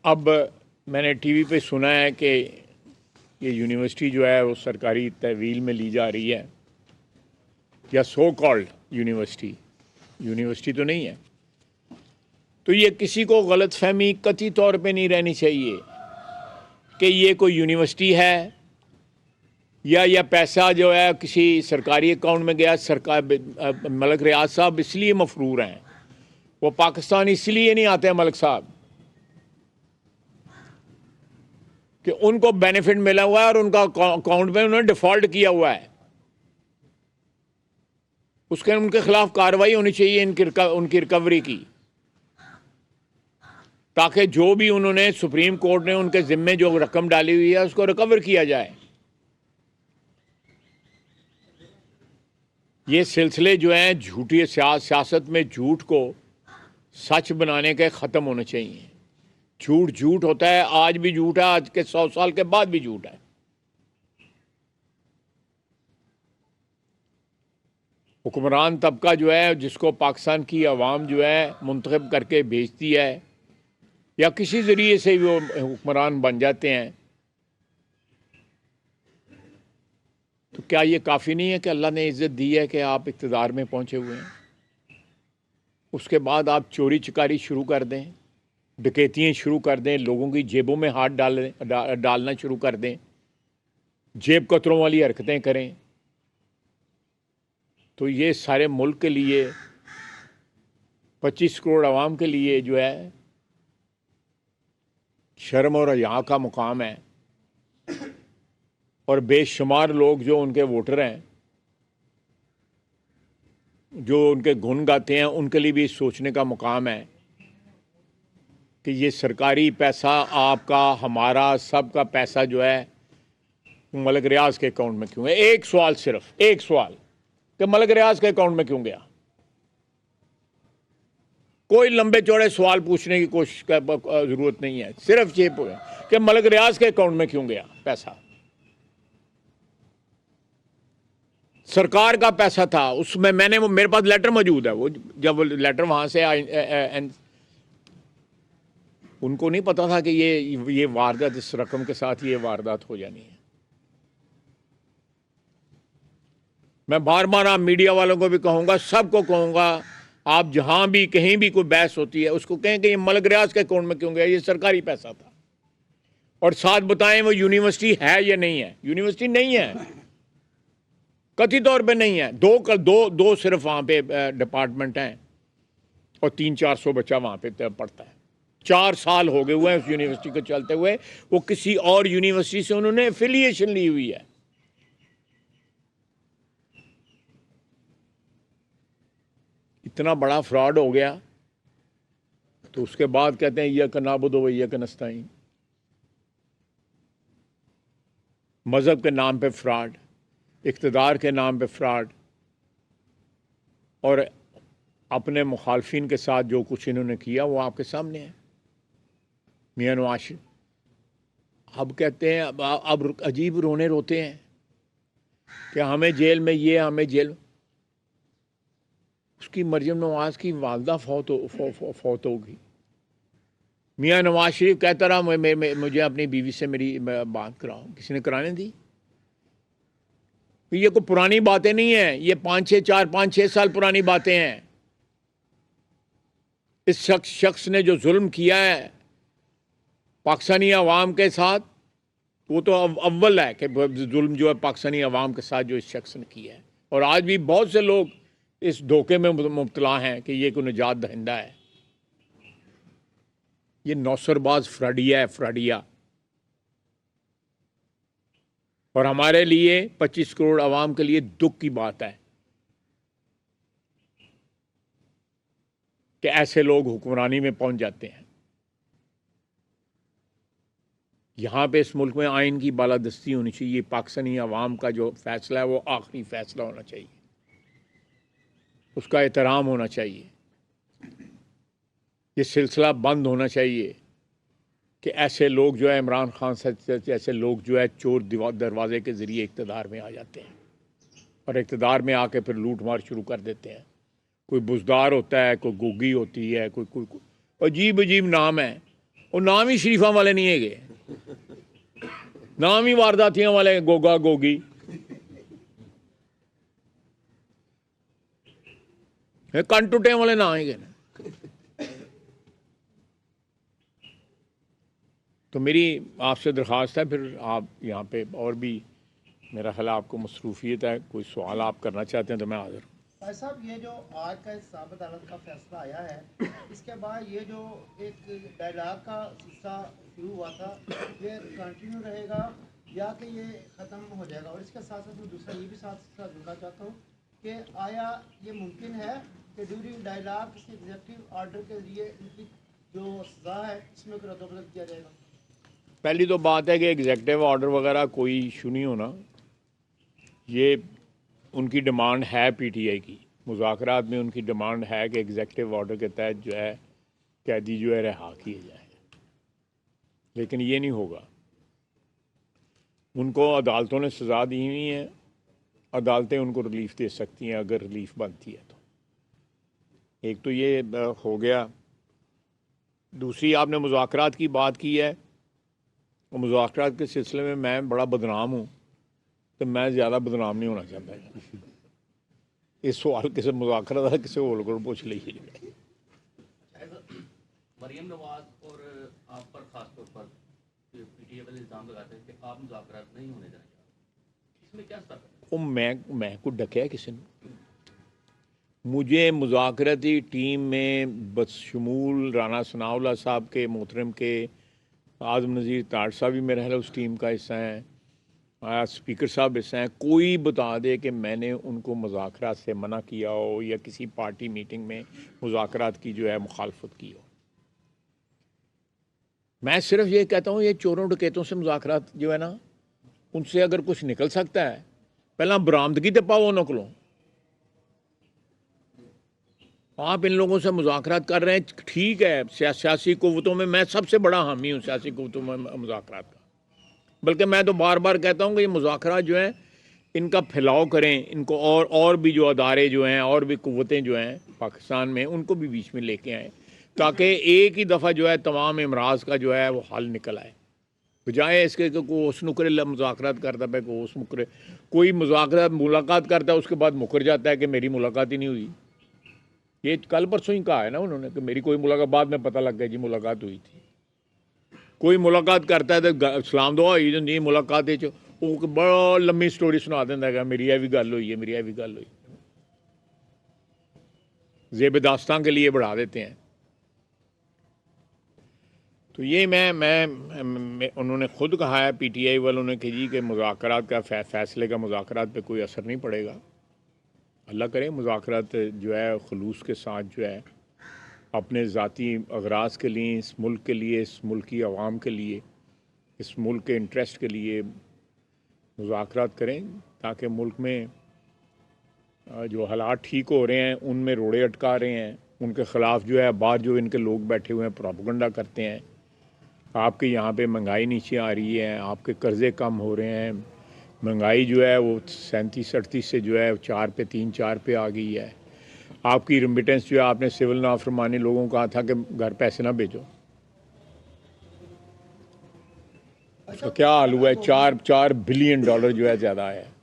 اب میں نے ٹی وی پہ سنا ہے کہ یہ یونیورسٹی جو ہے وہ سرکاری تحویل میں لی جا رہی ہے، یا سو کالڈ یونیورسٹی تو نہیں ہے. تو یہ کسی کو غلط فہمی قطعی طور پہ نہیں رہنی چاہیے کہ یہ کوئی یونیورسٹی ہے یا یہ پیسہ جو ہے کسی سرکاری اکاؤنٹ میں گیا. ملک ریاض صاحب اس لیے مفرور ہیں، وہ پاکستان اس لیے نہیں آتے ہیں ملک صاحب کہ ان کو بینیفٹ ملا ہوا ہے اور ان کا اکاؤنٹ میں انہوں نے ڈیفالٹ کیا ہوا ہے. ان کے خلاف کارروائی ہونی چاہیے ان کی ریکوری کی، تاکہ جو بھی انہوں نے سپریم کورٹ نے ان کے ذمے جو رقم ڈالی ہوئی ہے اس کو ریکور کیا جائے. یہ سلسلے جو ہیں جھوٹی سیاست میں جھوٹ کو سچ بنانے کے ختم ہونے چاہیے. جھوٹ ہوتا ہے، آج بھی جھوٹ ہے، آج کے 100 سال کے بعد بھی جھوٹ ہے. حکمران طبقہ جو ہے جس کو پاکستان کی عوام جو ہے منتخب کر کے بھیجتی ہے یا کسی ذریعے سے وہ حکمران بن جاتے ہیں، تو کیا یہ کافی نہیں ہے کہ اللہ نے عزت دی ہے کہ آپ اقتدار میں پہنچے ہوئے ہیں؟ اس کے بعد آپ چوری چکاری شروع کر دیں، ڈکیتیاں شروع کر دیں، لوگوں کی جیبوں میں ہاتھ ڈالنا شروع کر دیں، جیب کتروں والی حرکتیں کریں، تو یہ سارے ملک کے لیے 25 کروڑ عوام کے لیے جو ہے شرم اور حیا کا مقام ہے. اور بے شمار لوگ جو ان کے ووٹر ہیں، جو ان کے گن گاتے ہیں، ان کے لیے بھی سوچنے کا مقام ہے کہ یہ سرکاری پیسہ آپ کا، ہمارا، سب کا پیسہ جو ہے ملک ریاض کے اکاؤنٹ میں کیوں ہے؟ ایک سوال، صرف ایک سوال کہ ملک ریاض کے اکاؤنٹ میں کیوں گیا؟ کوئی لمبے چوڑے سوال پوچھنے کی کوشش کا ضرورت نہیں ہے، صرف یہ کہ ملک ریاض کے اکاؤنٹ میں کیوں گیا پیسہ؟ سرکار کا پیسہ تھا، اس میں میرے پاس لیٹر موجود ہے، وہ جب لیٹر وہاں سے ان کو نہیں پتا تھا کہ یہ واردات اس رقم کے ساتھ یہ واردات ہو جانی ہے. میں بار بار آپ میڈیا والوں کو بھی کہوں گا، سب کو کہوں گا، آپ جہاں بھی کہیں بھی کوئی بحث ہوتی ہے اس کو کہیں کہ یہ ملک ریاض کے اکاؤنٹ میں کیوں گیا، یہ سرکاری پیسہ تھا، اور ساتھ بتائیں وہ یونیورسٹی ہے یا نہیں ہے. یونیورسٹی نہیں ہے، قطعی طور پہ نہیں ہے. دو صرف وہاں پہ ڈپارٹمنٹ ہیں اور 300-400 بچہ وہاں پہ پڑھتا ہے. 4 سال ہو گئے ہوئے ہیں اس یونیورسٹی کو چلتے ہوئے، وہ کسی اور یونیورسٹی سے انہوں نے ایفیلیشن لی ہوئی ہے. اتنا بڑا فراڈ ہو گیا تو اس کے بعد کہتے ہیں ایاک نعبد و ایاک نستعین. مذہب کے نام پہ فراڈ، اقتدار کے نام پہ فراڈ، اور اپنے مخالفین کے ساتھ جو کچھ انہوں نے کیا وہ آپ کے سامنے ہے. میاں نواز شریف اب کہتے ہیں، اب عجیب روتے ہیں کہ ہمیں جیل میں یہ، ہمیں جیل. اس کی مریم نواز کی والدہ فوت ہوگی. میاں نواز شریف کہتا رہا مجھے اپنی بیوی سے میری بات کراؤ، کسی نے کرانے دی؟ یہ کوئی پرانی باتیں نہیں ہیں، یہ 5-6 سال پرانی باتیں ہیں. اس شخص نے جو ظلم کیا ہے پاکستانی عوام کے ساتھ، وہ تو اول ہے کہ ظلم جو ہے پاکستانی عوام کے ساتھ جو اس شخص نے کیا ہے. اور آج بھی بہت سے لوگ اس دھوکے میں مبتلا ہیں کہ یہ کوئی نجات دہندہ ہے. یہ نوسر باز فراڈیا. اور ہمارے لیے 25 کروڑ عوام کے لیے دکھ کی بات ہے کہ ایسے لوگ حکمرانی میں پہنچ جاتے ہیں. یہاں پہ اس ملک میں آئین کی بالادستی ہونی چاہیے. پاکستانی عوام کا جو فیصلہ ہے وہ آخری فیصلہ ہونا چاہیے، اس کا احترام ہونا چاہیے. یہ سلسلہ بند ہونا چاہیے کہ ایسے لوگ جو ہے عمران خان سے ایسے لوگ جو ہے چور دروازے کے ذریعے اقتدار میں آ جاتے ہیں اور اقتدار میں آ کے پھر لوٹ مار شروع کر دیتے ہیں. کوئی بزدار ہوتا ہے، کوئی گوگی ہوتی ہے، کوئی عجیب نام ہے، وہ نام ہی شریفہ والے نہیں ہے گے، نام ہی وارداتیاں والے، گوگا گوگی، کن ٹوٹے والے نہ آئیں گے۔ تو میری آپ سے درخواست ہے، پھر آپ یہاں پہ اور بھی میرا خیال آپ کو مصروفیت ہے، کوئی سوال آپ کرنا چاہتے ہیں تو میں حاضر ہوں۔ بھائی صاحب، یہ جو آج کا حساب عدالت کا فیصلہ آیا ہے، اس کے بعد یہ جو ایک ڈائلاگ کا سلسلہ شروع ہوا تھا، یہ کنٹینیو رہے گا یا کہ یہ ختم ہو جائے گا؟ اور اس کے ساتھ ساتھ میں دوسرا یہ بھی ساتھ جڑنا چاہتا ہوں کہ آیا یہ ممکن ہے کہ ڈیورنگ ڈائلاگ کسی ایگزیکٹو آرڈر کے لیے ان کی جو سزا ہے اس میں کوئی رد و بدل کیا جائے گا؟ پہلی تو بات ہے کہ ایگزیکٹو آرڈر وغیرہ کوئی ایشو نہیں ہونا، یہ ان کی ڈیمانڈ ہے پی ٹی آئی کی، مذاکرات میں ان کی ڈیمانڈ ہے کہ ایگزیکٹو آرڈر کے تحت جو ہے قیدی جو ہے رہا کیے جائیں، لیکن یہ نہیں ہوگا۔ ان کو عدالتوں نے سزا دی ہوئی ہیں، عدالتیں ان کو ریلیف دے سکتی ہیں اگر ریلیف بنتی ہے تو۔ ایک تو یہ ہو گیا۔ دوسری آپ نے مذاکرات کی بات کی ہے، مذاکرات کے سلسلے میں بڑا بدنام ہوں، تو میں زیادہ بدنام نہیں ہونا چاہتا۔ اس سوال کسی مذاکرات ہے، کسی اور کو پوچھ لیجیے۔ مریم نواز اور آپ پر خاص طور پر پی ٹی اے والے الزام لگاتے ہیں کہ آپ مذاکرات نہیں ہونے دینا چاہتے، اس میں کیا سبب ہے؟ میں کو ڈکیا کسی نے؟ مجھے مذاکراتی ٹیم میں بشمول رانا ثناء اللہ صاحب کے، محترم کے اعظم نذیر تاڑ صاحب بھی میرا خیال ہے اس ٹیم کا حصہ ہیں، اسپیکر صاحب حصہ ہیں، کوئی بتا دے کہ میں نے ان کو مذاکرات سے منع کیا ہو یا کسی پارٹی میٹنگ میں مذاکرات کی جو ہے مخالفت کی ہو۔ میں صرف یہ کہتا ہوں، یہ چوروں ڈکیتوں سے مذاکرات جو ہے نا، ان سے اگر کچھ نکل سکتا ہے، پہلا برآمدگی تے پاؤ نکلو۔ آپ ان لوگوں سے مذاکرات کر رہے ہیں، ٹھیک ہے، سیاسی قوتوں میں سب سے بڑا حامی ہوں سیاسی قوتوں میں مذاکرات کا، بلکہ میں تو بار بار کہتا ہوں کہ یہ مذاکرات جو ہیں ان کا پھیلاؤ کریں، ان کو اور بھی جو ادارے جو ہیں اور بھی قوتیں جو ہیں پاکستان میں، ان کو بھی بیچ میں لے کے آئیں، تاکہ ایک ہی دفعہ جو ہے تمام امراض کا جو ہے وہ حل نکل آئے، بجائے اس کے کوئی اس نکرے مذاکرات کرتا ہے، کوئی اس مکرے، کوئی مذاکرات ملاقات کرتا ہے اس کے بعد مکر جاتا ہے کہ میری ملاقات ہی نہیں ہوئی۔ یہ کل پرسوں ہی کہا ہے نا انہوں نے کہ میری کوئی ملاقات، بعد میں پتہ لگ گیا جی ملاقات ہوئی تھی۔ کوئی ملاقات کرتا ہے تو سلام دعا ہوئی نہیں، ملاقات وہ بڑا لمبی سٹوری سنا دینا ہے، میری یہ بھی گل ہوئی ہے، میری یہ بھی گل ہوئی، زیب داستان کے لیے بڑھا دیتے ہیں۔ تو یہ میں انہوں نے خود کہا ہے پی ٹی آئی والوں نے کہ جی کہ مذاکرات کا فیصلے کا مذاکرات پہ کوئی اثر نہیں پڑے گا۔ اللہ کرے مذاکرات جو ہے خلوص کے ساتھ جو ہے اپنے ذاتی اغراض کے لیے، اس ملک کے لیے، اس ملک کی عوام کے لیے، اس ملک کے انٹرسٹ کے لیے مذاکرات کریں، تاکہ ملک میں جو حالات ٹھیک ہو رہے ہیں ان میں روڑے اٹکا رہے ہیں، ان کے خلاف جو ہے باہر جو ان کے لوگ بیٹھے ہوئے ہیں پروپیگنڈا کرتے ہیں، آپ کے یہاں پہ مہنگائی نیچے آ رہی ہے، آپ کے قرضے کم ہو رہے ہیں، مہنگائی جو ہے وہ 37-38 سے جو ہے 4 پہ 3-4 پہ آ گئی ہے، آپ کی ریمیٹنس جو ہے آپ نے سول نافرمانی لوگوں کو کہا تھا کہ گھر پیسے نہ بھیجو، تو کیا حال ہوا ہے؟ 4 بلین ڈالر جو ہے زیادہ آیا ہے۔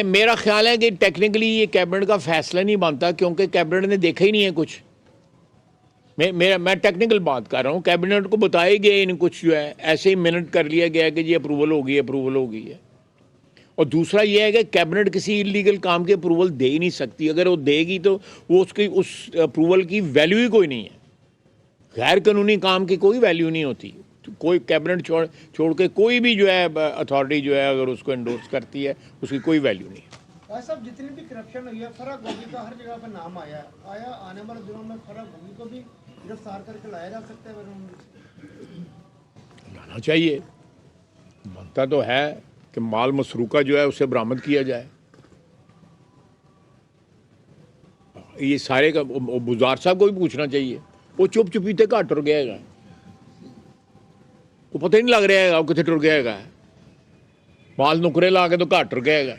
میرا خیال ہے کہ ٹیکنیکلی یہ کیبنٹ کا فیصلہ نہیں بنتا، کیونکہ کیبنٹ نے دیکھا ہی نہیں ہے کچھ۔ میں ٹیکنیکل بات کر رہا ہوں، کیبنٹ کو بتایا گیا ان کچھ جو ہے ایسے ہی منٹ کر لیا گیا کہ جی اپروول ہو گئی ہے۔ اور دوسرا یہ ہے کہ کیبنٹ کسی انلیگل کام کی اپروول دے ہی نہیں سکتی، اگر وہ دے گی تو وہ اس اپروول کی ویلیو ہی کوئی نہیں ہے، غیر قانونی کام کی کوئی ویلیو نہیں ہوتی۔ کوئی کیبنٹ چھوڑ کے کوئی بھی جو ہے اتھارٹی جو ہے اگر اس کو انڈورس کرتی ہے اس کی کوئی ویلیو نہیں ہے۔ صاحب جتنی بھی کرپشن ہوئی ہے، فرق گوگی کا ہر جگہ پہ نام آیا ہے، آیا آنے والے دنوں میں فرق گوگی کو بھی گرفتار کر کے لایا جا سکتا ہے؟ لانا چاہیے، بنتا تو ہے کہ مال مسروقہ جو ہے اسے برآمد کیا جائے۔ یہ سارے کا بزار صاحب کو بھی پوچھنا چاہیے، وہ چپ چپیتے کہاں ٹر گیا گا، وہ پتہ ہی نہیں لگ رہا ہے وہ کتنے ٹر گیا گا، مال نکرے لا کے تو کہاں ٹر گیا گا۔